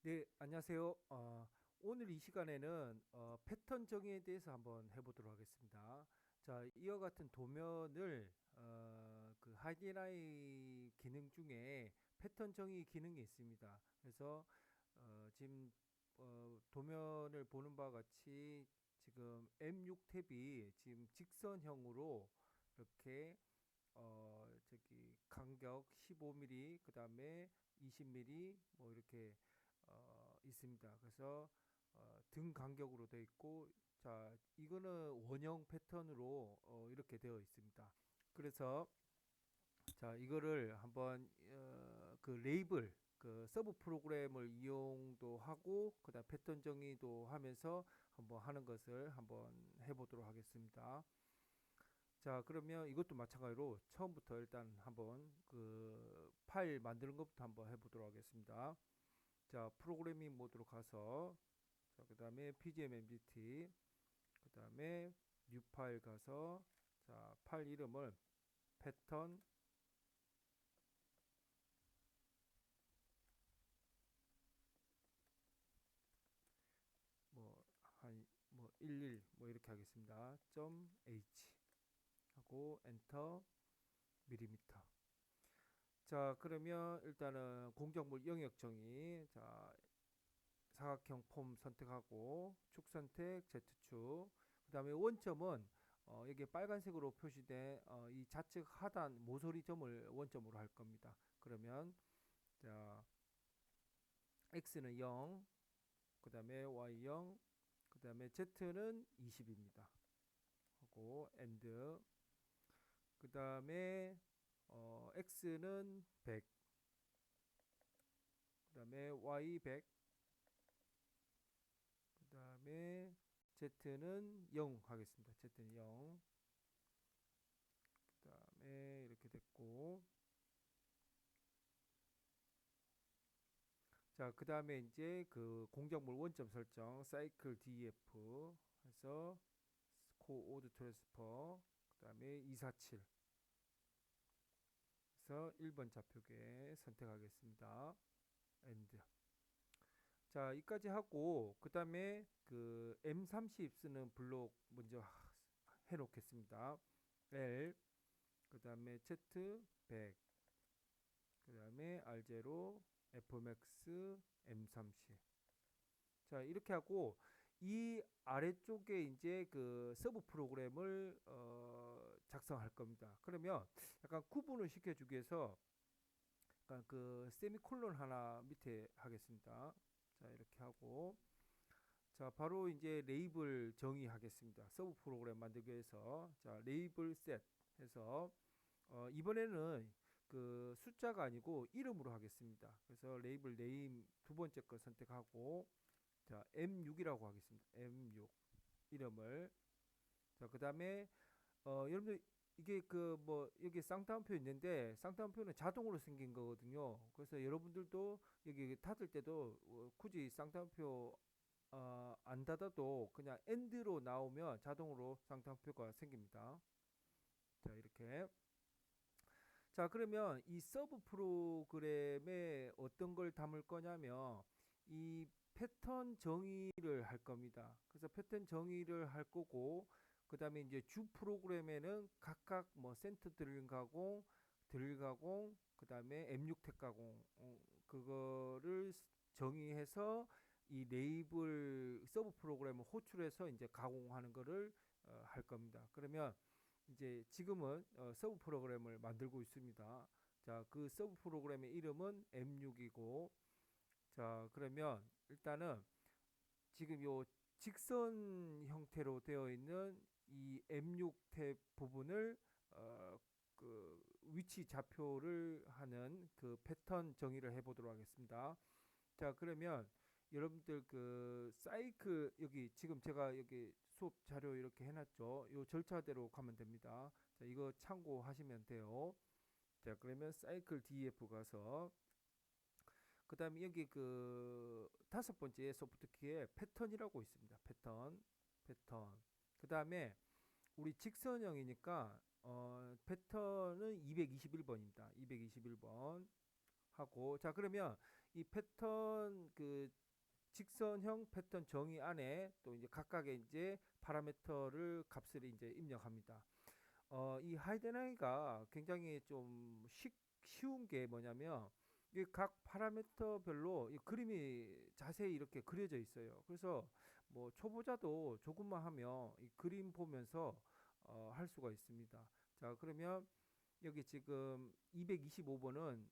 네, 안녕하세요. 오늘 이 시간에는 패턴 정의에 대해서 한번 해보도록 하겠습니다. 자, 이와 같은 도면을 그 하이라이 기능 중에 패턴 정의 기능이 있습니다. 그래서 지금 도면을 보는 바와 같이 지금 M6 탭이 지금 직선형으로 이렇게 저기 간격 15mm 그다음에 20mm 뭐 이렇게 있습니다. 그래서 등 간격으로 되어 있고, 자 이거는 원형 패턴으로 이렇게 되어 있습니다. 그래서 자 이거를 한번 그 레이블 그 서브 프로그램을 이용도 하고 그다음 패턴 정의도 하면서 한번 하는 것을 한번 해보도록 하겠습니다. 자, 그러면 이것도 마찬가지로 처음부터 일단 한번 그 파일 만드는 것부터 한번 해보도록 하겠습니다. 자, 프로그래밍 모드로 가서, 자, 그 다음에 pgmngt, 그 다음에 뉴 파일 가서, 자, 파일 이름을 패턴 뭐 11 뭐 이렇게 하겠습니다. .h 하고 엔터 밀리미터. 자, 그러면 일단은 공정물 영역 정의. 자, 사각형 폼 선택하고 축 선택 Z축. 그다음에 원점은 여기 빨간색으로 표시된 이 좌측 하단 모서리 점을 원점으로 할 겁니다. 그러면 자 x는 0, 그다음에 y 0, 그다음에 z는 20입니다. 하고 and 그다음에 x는 100, 그다음에 y 100, 그다음에 z는 0 하겠습니다. z는 0. 그다음에 이렇게 됐고, 자 그다음에 이제 그 공작물 원점 설정 사이클 def 해서 코오드 트랜스퍼, 그다음에 247 해서 1번 좌표계 선택하겠습니다. 엔드. 자 이까지 하고 그다음에 그 M30 쓰는 블록 먼저 해 놓겠습니다. L, 그다음에 Z 100, 그다음에 R0, Fmax, M30. 자 이렇게 하고 이 아래쪽에 이제 그 서브 프로그램을 작성할 겁니다. 그러면 약간 구분을 시켜주기 위해서 약간 그 세미콜론 하나 밑에 하겠습니다. 자 이렇게 하고, 자 바로 이제 레이블 정의하겠습니다. 서브 프로그램 만들기 위해서 자 레이블 셋 해서 이번에는 그 숫자가 아니고 이름으로 하겠습니다. 그래서 레이블 네임 두 번째 거 선택하고, 자 M6이라고 하겠습니다. M6 이름을. 자 그다음에 여러분들 이게 그 뭐 여기 쌍따옴표 있는데 쌍따옴표는 자동으로 생긴 거거든요. 그래서 여러분들도 여기 닫을 때도 굳이 쌍따옴표 안 닫아도 그냥 엔드로 나오면 자동으로 쌍따옴표가 생깁니다. 자 이렇게. 자 그러면 이 서브 프로그램에 어떤 걸 담을 거냐면 이 패턴 정의를 할 겁니다. 그래서 패턴 정의를 할 거고, 그 다음에 이제 주 프로그램에는 각각 뭐 센터 드릴 가공, 드릴 가공, 그 다음에 M6 택 가공, 그거를 정의해서 이 레이블 서브 프로그램을 호출해서 이제 가공하는 거를 할 겁니다. 그러면 이제 지금은 서브 프로그램을 만들고 있습니다. 자, 그 서브 프로그램의 이름은 M6이고, 자, 그러면 일단은 지금 요 직선 형태로 되어 있는 이 M6 탭 부분을 어, 그 위치 좌표를 하는 그 패턴 정의를 해보도록 하겠습니다. 자, 그러면 여러분들 그 사이클 여기 지금 제가 여기 수업 자료 이렇게 해놨죠. 요 절차대로 가면 됩니다. 자, 이거 참고하시면 돼요. 자, 그러면 사이클 DF 가서 그다음에 여기 그 다섯 번째 소프트 키에 패턴이라고 있습니다. 패턴. 그다음에 우리 직선형이니까 패턴은 221번입니다. 221번 하고, 자 그러면 이 패턴 그 직선형 패턴 정의 안에 또 이제 각각의 이제 파라미터를 값을 이제 입력합니다. 이 하이드나이가 굉장히 좀 쉬운 게 뭐냐면 이 각 파라미터별로 이 그림이 자세히 이렇게 그려져 있어요. 그래서 뭐 초보자도 조금만 하면 이 그림 보면서 할 수가 있습니다. 자, 그러면 여기 지금 225번은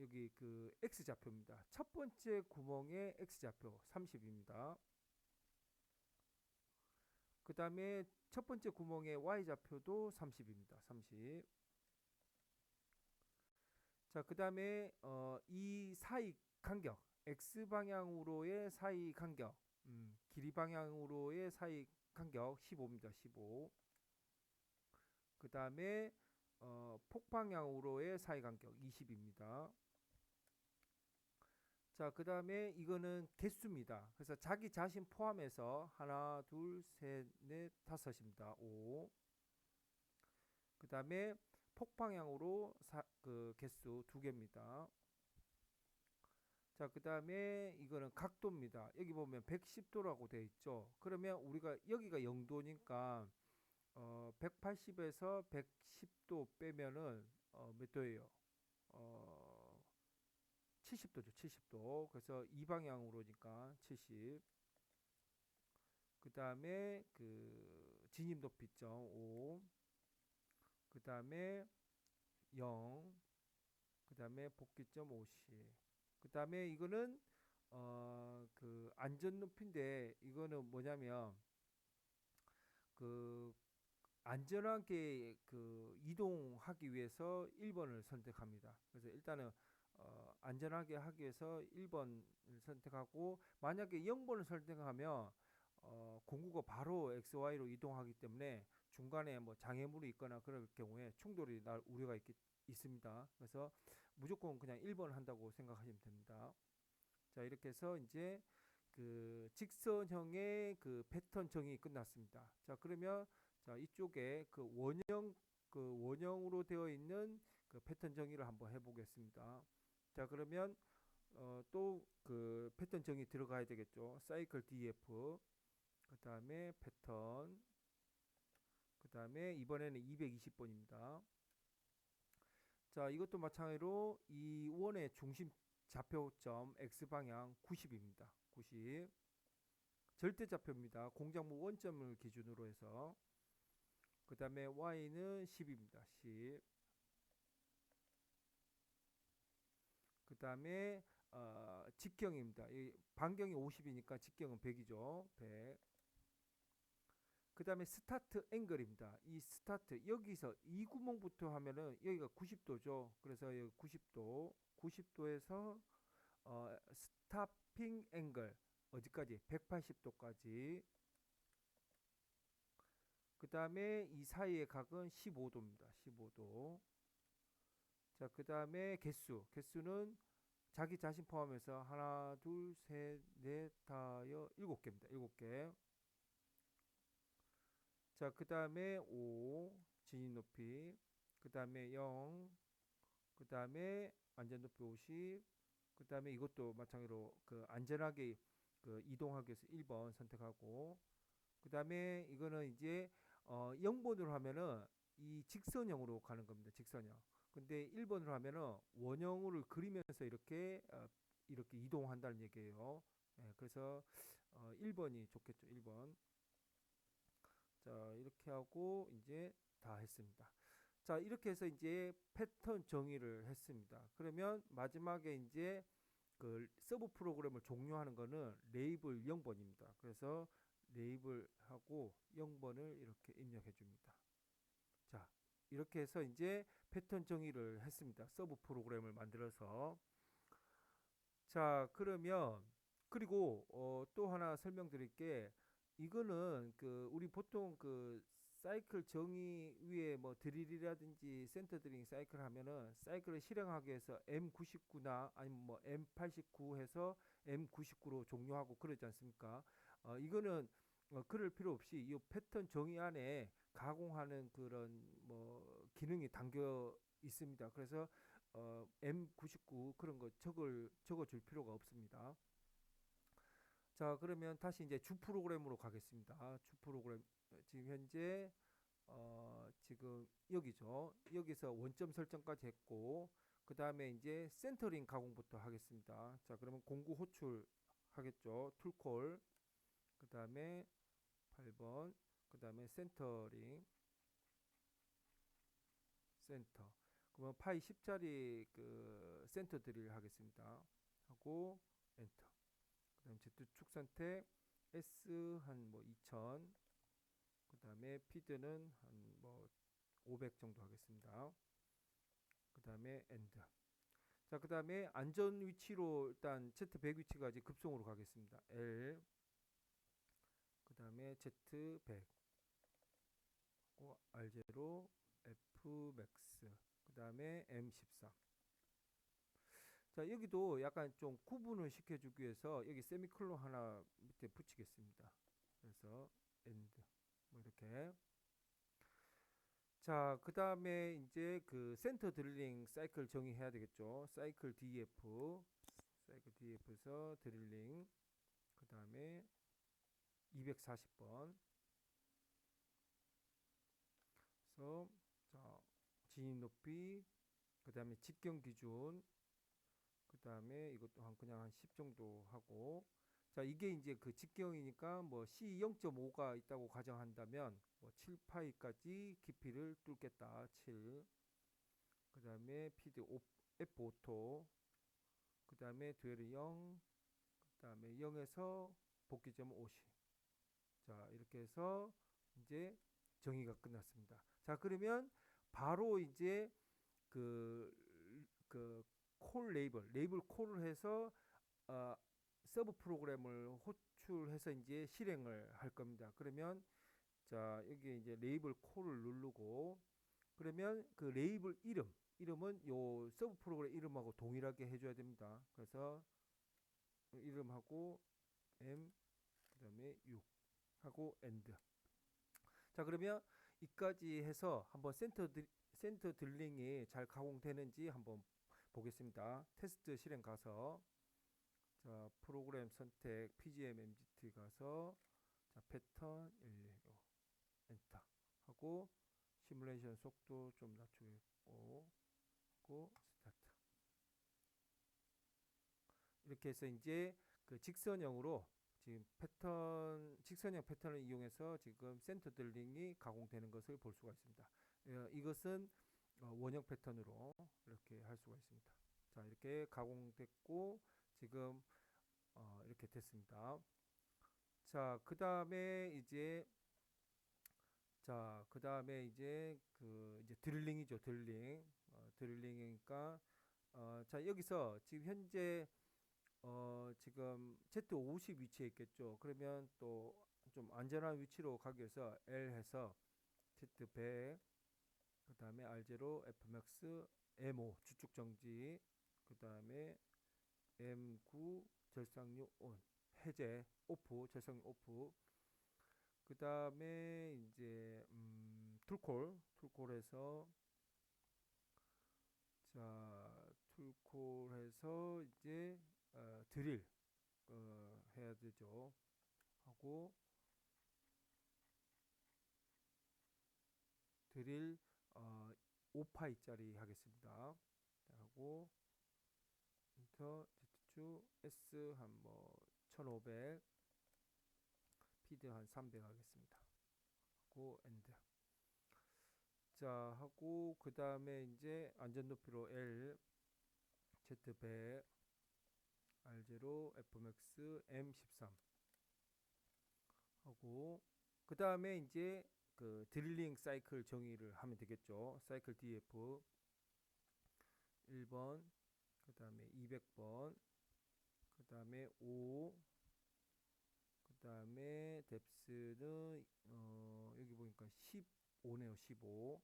여기 그 X 좌표입니다. 첫 번째 구멍의 X 좌표 30입니다. 그 다음에 첫 번째 구멍의 Y 좌표도 30입니다. 30. 자, 그 다음에 이 사이 간격, X 방향으로의 사이 간격, 길이 방향으로의 사이 간격 15입니다. 15. 그 다음에 폭방향으로의 사이 간격 20입니다. 자, 그 다음에 이거는 개수입니다. 그래서 자기 자신 포함해서 하나, 둘, 셋, 넷, 다섯입니다. 5. 그 다음에 폭방향으로 그 개수 두 개입니다. 자, 그 다음에 이거는 각도입니다. 여기 보면 110도라고 되어 있죠. 그러면 우리가 여기가 0도니까 180에서 110도 빼면은 몇 도예요? 어, 70도죠. 70도. 그래서 이 방향으로니까 70. 그 다음에 그 진입 높이점 5. 그 다음에 0. 그 다음에 복귀점 50. 그 다음에 이거는 그 안전 높이인데 이거는 뭐냐면 그 안전하게 그 이동하기 위해서 1번을 선택합니다. 그래서 일단은 안전하게 하기 위해서 1번을 선택하고 만약에 0번을 선택하면 공구가 바로 XY로 이동하기 때문에 중간에 뭐 장애물이 있거나 그럴 경우에 충돌이 날 우려가 있습니다. 그래서 무조건 그냥 1번을 한다고 생각하시면 됩니다. 자, 이렇게 해서 이제 그 직선형의 그 패턴 정의 끝났습니다. 자, 그러면 자, 이쪽에 그 원형으로 되어 있는 그 패턴 정의를 한번 해보겠습니다. 자, 그러면 또 그 패턴 정의 들어가야 되겠죠. 사이클 DF, 그 다음에 패턴, 그 다음에 이번에는 220번입니다. 자, 이것도 마찬가지로 이 원의 중심 좌표점 X방향 90입니다. 90. 절대 좌표입니다. 공작무 원점을 기준으로 해서. 그 다음에 Y는 10입니다. 10. 그 다음에 직경입니다. 이 반경이 50이니까 직경은 100이죠. 100. 그 다음에 스타트 앵글입니다. 이 스타트 여기서 이 구멍부터 하면은 여기가 90도죠. 그래서 여기 90도, 90도에서 스타핑 앵글 어디까지? 180도까지. 그 다음에 이 사이의 각은 15도입니다. 15도. 자, 그 다음에 개수는 자기 자신 포함해서 하나, 둘, 셋, 넷, 다여, 7개입니다. 7개. 자, 그 다음에 5, 진입 높이. 그 다음에 0. 그 다음에 안전 높이 50. 그 다음에 이것도 마찬가지로 그 안전하게 그 이동하기 위해서 1번 선택하고. 그 다음에 이거는 이제 0번으로 하면은 이 직선형으로 가는 겁니다. 직선형. 근데 1번으로 하면은 원형을 그리면서 이렇게 이동한다는 얘기예요. 예, 그래서 1번이 좋겠죠. 1번. 자, 이렇게 하고 이제 다 했습니다. 자, 이렇게 해서 이제 패턴 정의를 했습니다. 그러면 마지막에 이제 그 서브 프로그램을 종료하는 거는 레이블 0번입니다. 그래서 레이블하고 0번을 이렇게 입력해 줍니다. 자, 이렇게 해서 이제 패턴 정의를 했습니다. 서브 프로그램을 만들어서. 자, 그러면 그리고 또 하나 설명드릴게. 이거는 그 우리 보통 그 사이클 정의 위에 뭐 드릴이라든지 센터 드링 사이클 하면은 사이클을 실행하기 위해서 M99나 아니면 뭐 M89 해서 M99로 종료하고 그러지 않습니까? 이거는 그럴 필요 없이 이 패턴 정의 안에 가공하는 그런 뭐 기능이 담겨 있습니다. 그래서 M99 그런 거 적어줄 필요가 없습니다. 자, 그러면 다시 이제 주 프로그램으로 가겠습니다. 주 프로그램 지금 현재 지금 여기죠. 여기서 원점 설정까지 했고 그 다음에 이제 센터링 가공부터 하겠습니다. 자, 그러면 공구 호출 하겠죠. 툴콜 그 다음에 8번 그 다음에 센터링 센터 그러면 파이 10짜리 그 센터 드릴 하겠습니다. 하고 엔터 그 다음 Z축 선택 S 한 뭐 2000 그 다음에 피드는 한 뭐 500 정도 하겠습니다. 그 다음에 엔드 자, 그 다음에 안전 위치로 일단 Z100 위치까지 급송으로 가겠습니다. L 그 다음에 Z100 R0 Fmax 그 다음에 M13 자, 여기도 약간 좀 구분을 시켜주기 위해서 여기 세미콜론 하나 밑에 붙이겠습니다. 그래서 엔드 뭐 이렇게 자, 그 다음에 이제 그 센터 드릴링 사이클 정의해야 되겠죠. 사이클 DF에서 드릴링 그 다음에 240번 그래서 자, 진입 높이 그 다음에 직경 기준 그 다음에 이것도 한 그냥 한 10 정도 하고 자, 이게 이제 그 직경이니까 뭐 C 0.5가 있다고 가정한다면 뭐 7파이까지 깊이를 뚫겠다. 7 그 다음에 피드 F 오토 그 다음에 듀얼이 0 그 다음에 0에서 복귀점은 50 자, 이렇게 해서 이제 정의가 끝났습니다. 자, 그러면 바로 이제 그 콜 레이블 콜을 해서 어, 서브 프로그램을 호출해서 이제 실행을 할 겁니다. 그러면 자, 여기 이제 레이블 콜을 누르고 그러면 그 레이블 이름은 요 서브 프로그램 이름하고 동일하게 해줘야 됩니다. 그래서 이름하고 M 그다음에 6 하고 엔드 자, 그러면 이까지 해서 한번 센터 들링이 잘 가공되는지 한번 보겠습니다. 테스트 실행 가서 자, 프로그램 선택 PGM MGT 가서 자, 패턴 115 엔터 하고 시뮬레이션 속도 좀 낮추고 하고 스타트 이렇게 해서 이제 그 직선형으로 지금 직선형 패턴을 이용해서 지금 센터 들링이 가공되는 것을 볼 수가 있습니다. 이것은 원형 패턴으로 이렇게 할 수가 있습니다. 자, 이렇게 가공됐고 지금 이렇게 됐습니다. 자, 그 다음에 이제 이제 드릴링이죠. 드릴링이니까 자, 여기서 지금 현재 지금 Z50 위치에 있겠죠. 그러면 또 좀 안전한 위치로 가기 위해서 L 해서 Z100 그 다음에 R0 Fmax M5 주축 정지 그 다음에 M9 절상류 ON 해제 오프 절상류 오프 그 다음에 이제 툴콜해서 자, 툴콜해서 이제 드릴 해야 되죠. 하고 드릴 5파이짜리 하겠습니다. 하고 인터 Z축 S 한 뭐 1500 피드 한 300 하겠습니다. 하고 엔드 자, 하고 그 다음에 이제 안전 높이로 L Z100 R0 Fmax M13 하고 그 다음에 이제 그 드릴링 사이클 정의를 하면 되겠죠. 사이클 DF 1번 그 다음에 200번 그 다음에 5 그 다음에 뎁스는 여기 보니까 15네요. 15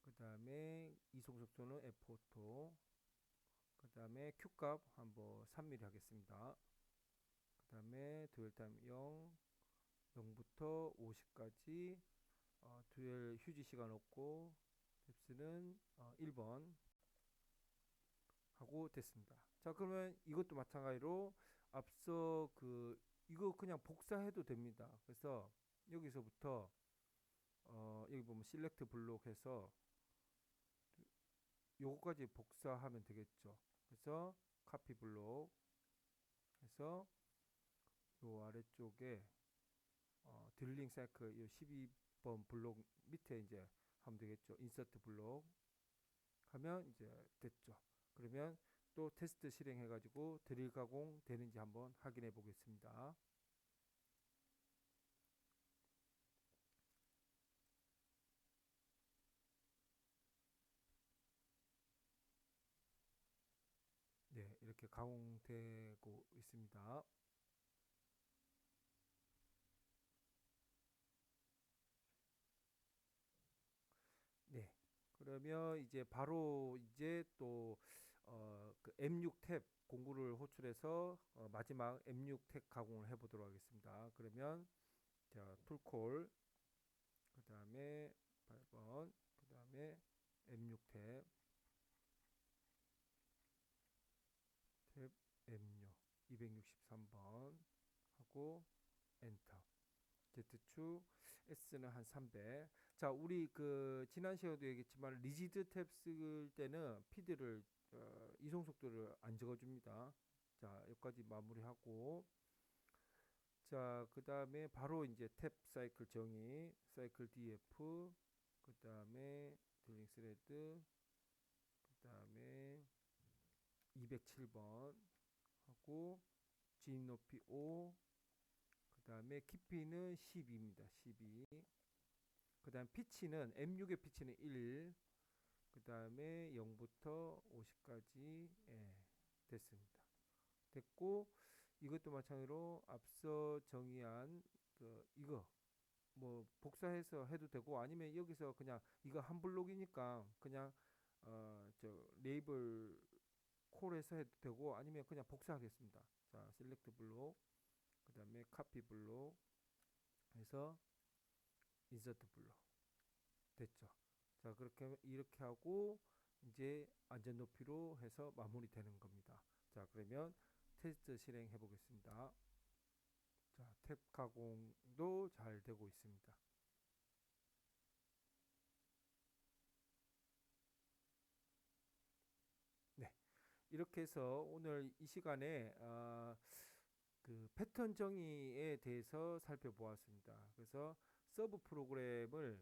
그 다음에 이송속도는 F4토 그 다음에 Q값 한번 3mm 하겠습니다. 그 다음에 듀얼타임 0부터 50까지 듀얼 휴지 시간 없고 뎁스는 1번 하고 됐습니다. 자, 그러면 이것도 마찬가지로 앞서 이거 그냥 복사해도 됩니다. 그래서 여기서부터 여기 보면 select 블록 해서 요거까지 복사하면 되겠죠. 그래서 카피 블록 해서 요 아래쪽에 딜링 사이클 요 12번 블록 밑에 이제 하면 되겠죠. 인서트 블록 하면 이제 됐죠. 그러면 또 테스트 실행해 가지고 드릴 가공 되는지 한번 확인해 보겠습니다. 네, 이렇게 가공되고 있습니다. 네. 그러면 이제 바로 이제 또 그 M6 탭 공구를 호출해서 마지막 M6 탭 가공을 해 보도록 하겠습니다. 그러면 자, 툴콜 그다음에 8번 그다음에 M6 탭 M6 263번 하고 엔터. Z축 S는 한 300. 자, 우리 그 지난 시간에도 얘기했지만 리지드 탭 쓸 때는 피드를 이송 속도를 안 적어줍니다. 자, 여기까지 마무리하고 자, 그 다음에 바로 이제 탭 사이클 정의 사이클 DF 그 다음에 딜링 스레드 그 다음에 207번 하고 진입 높이 5 그 다음에 키피는 12입니다. 12. 그 다음 피치는 M6의 피치는 1. 그 다음에 0부터 50까지 됐습니다. 됐고 이것도 마찬가지로 앞서 정의한 이거 뭐 복사해서 해도 되고 아니면 여기서 그냥 이거 한 블록이니까 그냥 저 레이블 콜해서 해도 되고 아니면 그냥 복사하겠습니다. 자, 셀렉트 블록 그 다음에 카피 블록 해서 인서트 블록 됐죠. 자, 그렇게 이렇게 하고 이제 안전 높이로 해서 마무리되는 겁니다. 자, 그러면 테스트 실행해 보겠습니다. 자, 탭 가공도 잘 되고 있습니다. 네, 이렇게 해서 오늘 이 시간에 그 패턴 정의에 대해서 살펴보았습니다. 그래서 서브 프로그램을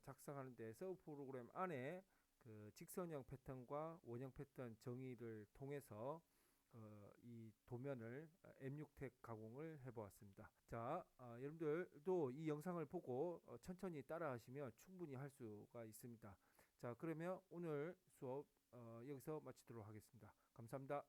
작성하는데 서브 프로그램 안에 그 직선형 패턴과 원형 패턴 정의를 통해서 이 도면을 M6 텍 가공을 해보았습니다. 자, 여러분들도 이 영상을 보고 천천히 따라하시면 충분히 할 수가 있습니다. 자, 그러면 오늘 수업 여기서 마치도록 하겠습니다. 감사합니다.